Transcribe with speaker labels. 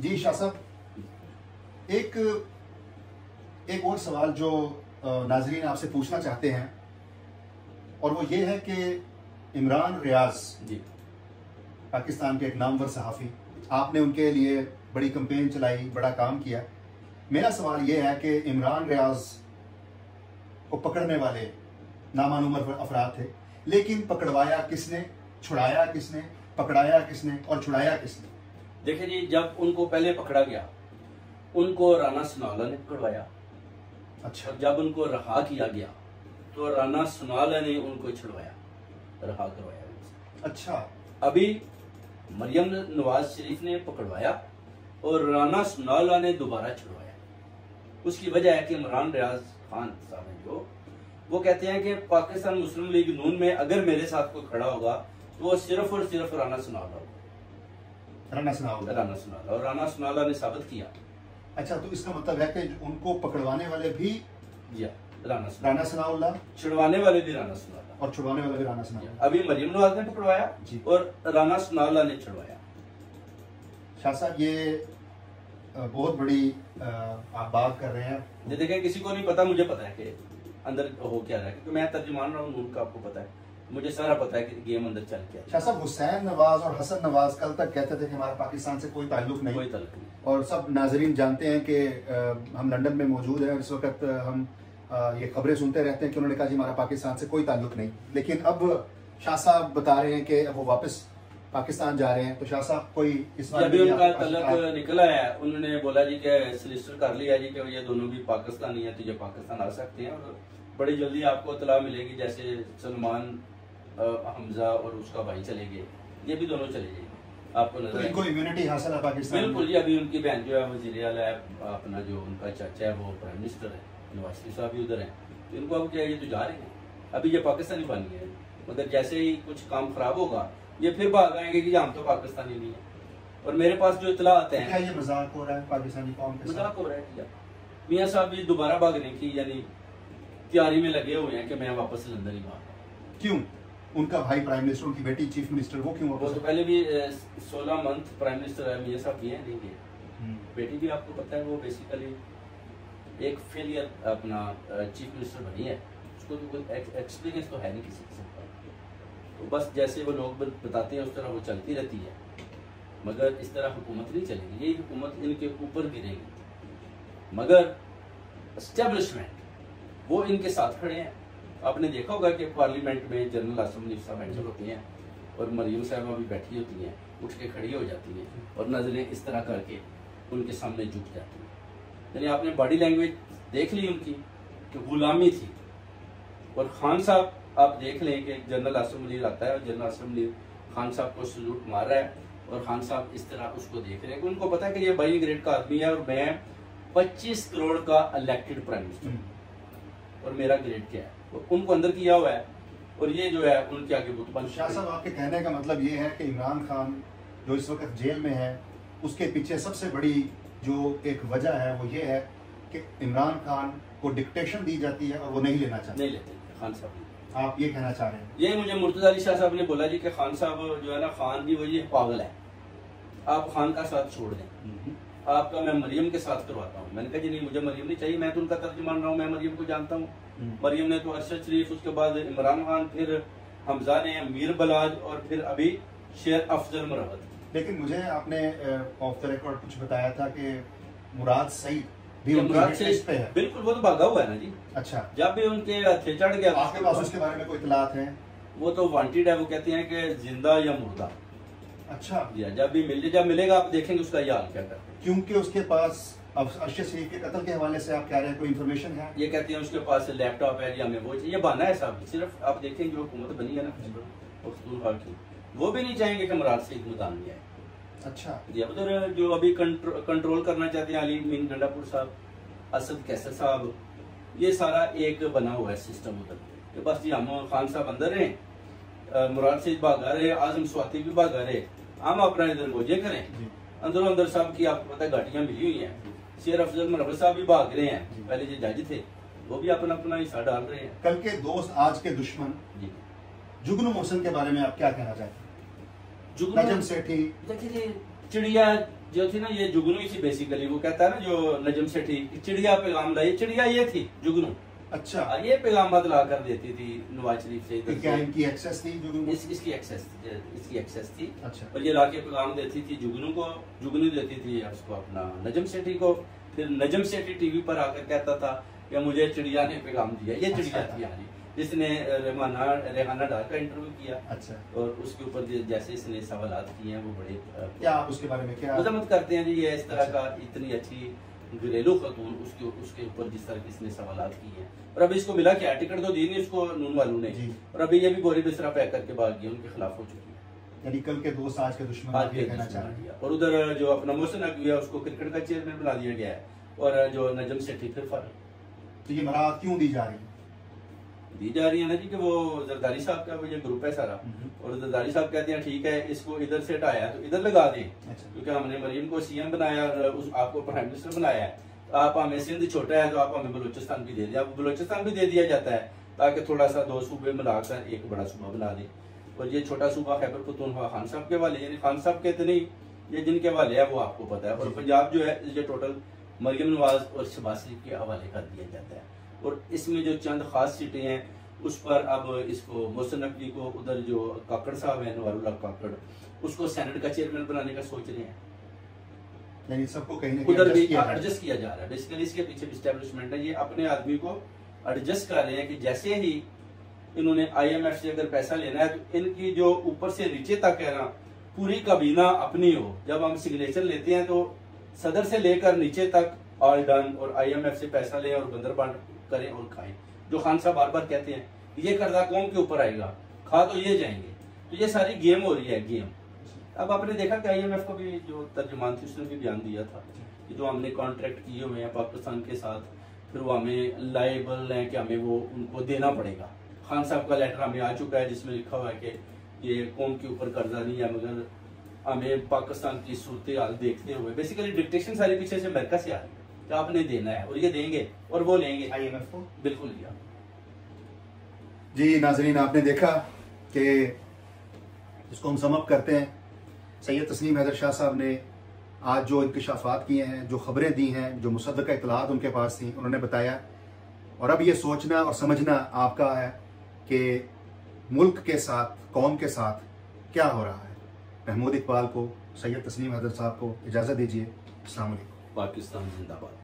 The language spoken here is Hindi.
Speaker 1: जी शाह साहब, एक और सवाल जो नाजरीन आपसे पूछना चाहते हैं, और वो ये है कि इमरान रियाज
Speaker 2: जी
Speaker 1: पाकिस्तान के एक नामवर सहाफ़ी, आपने उनके लिए बड़ी कंपेन चलाई, बड़ा काम किया। मेरा सवाल ये है कि इमरान रियाज को पकड़ने वाले नामानुमर अफराद थे, लेकिन पकड़वाया किसने, छुड़ाया किसने, पकड़ाया किसने और छुड़ाया किसने?
Speaker 2: देखिए जी, जब उनको पहले पकड़ा गया उनको राना सनाउल्लाह ने पकड़वाया।
Speaker 1: अच्छा।
Speaker 2: जब उनको रहा किया गया तो राना सनाउल्लाह ने उनको छुड़वाया, रहा करवाया।
Speaker 1: अच्छा।
Speaker 2: अभी मरियम नवाज शरीफ ने पकड़वाया और राना सनाउल्लाह ने दोबारा छुड़वाया। उसकी वजह है कि इमरान रियाज खान साहब हैं जो, वो कहते हैं कि पाकिस्तान मुस्लिम लीग नून में अगर मेरे साथ कोई खड़ा होगा तो वो सिर्फ और सिर्फ राना सनाउल्लाह होगा।
Speaker 1: राना सनाउल्लाह।
Speaker 2: और राना सनाउल्लाह ने साबित किया।
Speaker 1: अच्छा, तो इसका मतलब है कि उनको पकड़वाने वाले भी राना सनाउल्लाह,
Speaker 2: छुड़वाने वाले भी राना सनाउल्लाह
Speaker 1: और छुड़वाने वाले भी राना सनाउल्लाह।
Speaker 2: अभी मरियम नवाज ने पकड़वाया और राना सनाउल्लाह ने छुड़वाया।
Speaker 1: शाह साहब, ये बहुत बड़ी आप बात कर रहे हैं।
Speaker 2: ये देखें, किसी को नहीं पता, मुझे पता है कि अंदर हो क्या रहा है, क्योंकि मैं तर्जुमान रहा हूँ उनका, आपको पता है, मुझे सारा पता है कि गेम अंदर चल क्या है।
Speaker 1: शाह साहब, हुसैन नवाज और हसन नवाज कल तक कहते थे कि हमारा पाकिस्तान से कोई ताल्लुक नहीं, और सब नाजरीन जानते हैं कि हम लंदन में मौजूद हैं, इस वक्त हम ये खबरें सुनते रहते हैं कि उन्होंने कहा जी हमारा पाकिस्तान से कोई ताल्लुक नहीं। लेकिन अब शाह साहब बता रहे हैं कि वो वापस पाकिस्तान जा रहे हैं, तो शाह साहब कोई इस बार
Speaker 2: अभी उनका तल्लुक निकला है, उन्होंने बोला जी कि सलिसिटर कर लिया जी कि ये दोनों भी पाकिस्तानी है, तो ये पाकिस्तान आ सकते हैं और बड़ी जल्दी आपको इत्तला मिलेगी। जैसे सलमान, हमजा और उसका भाई चले गए, ये भी दोनों चले गए, आपको नजर
Speaker 1: इनको इम्यूनिटी हासिल है पाकिस्तान।
Speaker 2: बिल्कुल जी, अभी उनकी बहन जो है वज़ीर आला है, अपना जो उनका चाचा है वो प्राइम मिनिस्टर है, नवाज शरीफ साहब भी उधर हैं, तो इनको अब क्या, ये तो जा रहे हैं, अभी ये पाकिस्तानी बनी है, मगर जैसे ही कुछ काम खराब होगा ये फिर भाग आएंगे कि हम तो पाकिस्तानी नहीं है। और मेरे पास जो इत्तला आते हैं,
Speaker 1: क्या ये मजाक हो रहा है पाकिस्तानी कौम के साथ?
Speaker 2: मजाक हो रहा है। मियां साहब भी दोबारा भागने की यानी तैयारी में लगे हुए हैं कि मैं वापस लंदन ही भाग।
Speaker 1: क्यों? उनका भाई प्राइम मिनिस्टर, उनकी बेटी चीफ मिनिस्टर, वो क्यों वापस?
Speaker 2: वो तो पहले भी 16 मंथ प्राइम मिनिस्टर है, मियां साहब ये नहीं गए। बेटी भी आपको पता है वो बेसिकली एक फेलियर अपना चीफ मिनिस्टर बनी है, उसको तो कोई एक्सपीरियंस तो है नहीं किसी किस्म का, तो बस जैसे वो लोग बताते हैं उस तरह वो चलती रहती है, मगर इस तरह हुकूमत नहीं चलेगी, यही हुकूमत इनके ऊपर गिरेगी। मगर एस्टेब्लिशमेंट वो इनके साथ खड़े हैं। आपने देखा होगा कि पार्लियामेंट में जनरल असेंबली साहब एंटर होती हैं और मरियम साहबा भी बैठी होती हैं, उठ के खड़ी हो जाती हैं और नजरें इस तरह करके उनके सामने झुक जाती हैं। यानी आपने बॉडी लैंग्वेज देख ली उनकी कि गुलामी थी। और खान साहब आप देख लें कि जनरल असेंबली आता है और जनरल असेंबली खान साहब को सल्यूट मार रहा है और खान साहब इस तरह उसको देख रहे हैं कि उनको पता है कि ये 22 ग्रेड का आदमी है और मैं 25 करोड़ का इलेक्टेड प्राइम मिनिस्टर और मेरा ग्रेड क्या है, तो उनको अंदर किया हुआ है और ये जो है उनके आगे बुत।
Speaker 1: शाह साहब, आपके कहने का मतलब ये है कि इमरान खान जो इस वक्त जेल में है, उसके पीछे सबसे बड़ी जो एक वजह है वो ये है कि इमरान खान को डिक्टेशन दी जाती है और वो नहीं लेना चाहते।
Speaker 2: नहीं लेते खान साहब।
Speaker 1: आप ये कहना चाह रहे हैं?
Speaker 2: ये मुझे मुर्तजा अली शाह साहब ने बोला जी कि खान साहब जो है ना, खान भी वही पागल है, आप खान का साथ छोड़ दें, आपका मैं मरियम के साथ करवाता हूँ। मैंने कहा जी नहीं, मुझे मरियम नहीं चाहिए, मैं तो उनका तर्जुमान रहा हूँ, मैं मरियम को जानता हूँ। मरियम ने तो अरशद शरीफ, उसके बाद इमरान खान, फिर हमजा ने, मीर बलाज और फिर अभी शेर अफजल मरवत।
Speaker 1: लेकिन मुझे आपने ऑफ द रिकॉर्ड कुछ बताया था कि मुराद सईद भी
Speaker 2: मुराद सईद पे है। बिल्कुल, वो तो भागा हुआ है ना जी।
Speaker 1: अच्छा,
Speaker 2: जब भी उनके हथे चढ़ गया,
Speaker 1: आपके पास उसके बारे में कोई इत्तलात है? वो
Speaker 2: तो वांटेड है, वो कहते हैं कि जिंदा या मुर्दा।
Speaker 1: अच्छा,
Speaker 2: जब मिलेगा आप देखेंगे उसका ये हाल क्या करते हैं,
Speaker 1: क्योंकि उसके पास अब अरशद शरीफ के कत्ल के हवाले से आप कह रहे हैं कोई इन्फॉर्मेशन है?
Speaker 2: ये कहते हैं उसके पास लैपटॉप है जी, हमें वो चाहिए, बहाना है साहब। सिर्फ आप देखेंगे जो हुकूमत बनी है ना की, वो भी नहीं चाहेंगे कि मुराद सईद मैदान में आए।
Speaker 1: अच्छा
Speaker 2: जी, उधर जो अभी कंट्रोल करना चाहते हैं अली मीन गंडापुर साहब, असद कैसर साहब, ये सारा एक बना हुआ है सिस्टम उधर कि बस जी हम खान साहब अंदर हैं, मुराद सईद भागा रहे, आजम स्वाति भी भागा रहे, हम अपना इधर गोजे करें। अंदरों अंदर साहब की आपको पता है घाटियां मिली हुई हैं। शेर अफजल मरवत साहब भी भाग रहे हैं, पहले जो जज थे वो भी अपना अपना हिस्सा डाल रहे हैं।
Speaker 1: कल के दोस्त आज के दुश्मन जुगनू मोहसिन के बारे में आप क्या कहना चाहते हैं?
Speaker 2: जुगनू
Speaker 1: सेठी,
Speaker 2: देखिए चिड़िया जो थी ना ये जुगनू ही थी बेसिकली। वो कहता है ना जो नजम सेठी, चिड़िया पैगाम लाई, चिड़िया ये थी जुगनू।
Speaker 1: अच्छा,
Speaker 2: ये पैगाम बदला कर देती थी नवाज शरीफ से।
Speaker 1: क्या इनकी एक्सेस थी जुगनू?
Speaker 2: इसकी एक्सेस थी।
Speaker 1: अच्छा।
Speaker 2: और ये लाके पैगाम देती थी जुगनू को, जुगनू देती थी उसको अपना नजम सेठी को। फिर नजम सेठी टीवी पर आकर कहता था कि मुझे चिड़िया ने पैगाम दिया। ये चिड़िया थी यानी जिसने रेहाना डार का इंटरव्यू किया।
Speaker 1: अच्छा। और
Speaker 2: उसके ऊपर जैसे इसने सवालात किए हैं वो बड़े
Speaker 1: क्या आप उसके बारे में क्या
Speaker 2: मजम्मत करते हैं जी। ये इस तरह का इतनी अच्छी घरेलू खतून उसके ऊपर जिस तरह की इसने सवालात किए हैं। और अभी इसको मिला क्या, टिकट तो दी नहीं उसको नून वालों ने। और अभी ये भी बोरी बिस्तरा पैक करके भाग गया, उनके खिलाफ हो चुकी है।
Speaker 1: यानी कल के दोस्त आज के दुश्मन कहना चाह रहे हैं।
Speaker 2: और उधर जो अपना मोहसिन नकवी है उसको क्रिकेट का चेयरमैन बना दिया गया है। और जो नजम सेठी फिर फर्क।
Speaker 1: तो ये बरात क्यों दी जा रही
Speaker 2: है ना जी कि वो जरदारी साहब का ये ग्रुप है सारा। और जरदारी साहब कहते हैं ठीक है इसको इधर से हटाया तो इधर लगा दें। क्योंकि हमने मरीम को सीएम बनाया और आपको प्राइम मिनिस्टर बनाया है। आप हमें सिंध छोटा है तो आप हमें बलूचिस्तान भी दे दिया। अब बलूचिस्तान भी दे दिया जाता है ताकि थोड़ा सा 2 सूबे मिलाकर एक बड़ा सूबा बना दें। और ये छोटा सूबा खैबर पख्तूनख्वा खान साहब के वाले, यानी खान साहब के इतने ये जिनके वाले है वो आपको पता है। और पंजाब जो है ये टोटल मरियम नवाज और शहबाज शरीफ के हवाले कर दिया जाता है। और इसमें जो चंद खास सीटें हैं उस पर अब इसको मोहसिन नकवी को, उधर जो काकड़ साहब है नवारुल्लाह काकड़, उसको सेनेट का चेयरमैन बनाने का सोच रहे हैं।
Speaker 1: यानी सबको कहीं ना
Speaker 2: उधर भी एडजस्ट किया जा रहा है। बेसिकली इसके पीछे एस्टेब्लिशमेंट है, ये अपने आदमी को एडजस्ट कर रहे हैं कि जैसे ही इन्होंने IMF से अगर पैसा लेना है तो इनकी जो ऊपर से नीचे तक है ना पूरी काबीना अपनी हो। जब हम सिग्नेचर लेते हैं तो सदर से लेकर नीचे तक ऑल डन, और IMF से पैसा लें और बंदरबांट करें और खाएं। जो खान साहब बार बार कहते हैं ये कर्जा कौम के ऊपर आएगा, खा तो ये जाएंगे। तो ये सारी गेम हो रही है, गेम। अब आपने देखा कि IMF को भी जो तर्जुमान थी उसने भी बयान दिया था कि जो हमने कॉन्ट्रैक्ट किए हुए हैं पाकिस्तान के साथ, फिर वो हमें लायबल है कि हमें वो उनको देना पड़ेगा। खान साहब का लेटर हमें आ चुका है जिसमें लिखा हुआ है कि ये कौम के ऊपर कर्जा नहीं है, मगर हमें पाकिस्तान की सूरत हाल देखते हुए बेसिकली डिक्टेशन सारे पीछे से अमेरिका से आ रही है कि आपने देना है और ये देंगे और वो लेंगे
Speaker 1: IMF को।
Speaker 2: बिल्कुल लिया
Speaker 1: जी। नाजरीन आपने देखा कि इसको हम सम अप करते हैं। सैयद तस्नीम हैदर शाह साहब ने आज जो इंकशाफात किए हैं, जो खबरें दी हैं, जो मुसद्दक़ा इत्तलात उनके पास थी, उन्होंने बताया। और अब ये सोचना और समझना आपका है कि मुल्क के साथ, कौम के साथ क्या हो रहा है। महमूद इकबाल को, सैयद तस्नीम हैदर साहब को इजाज़त दीजिए। अस्सलाम वालेकुम।
Speaker 2: पाकिस्तान जिंदाबाद।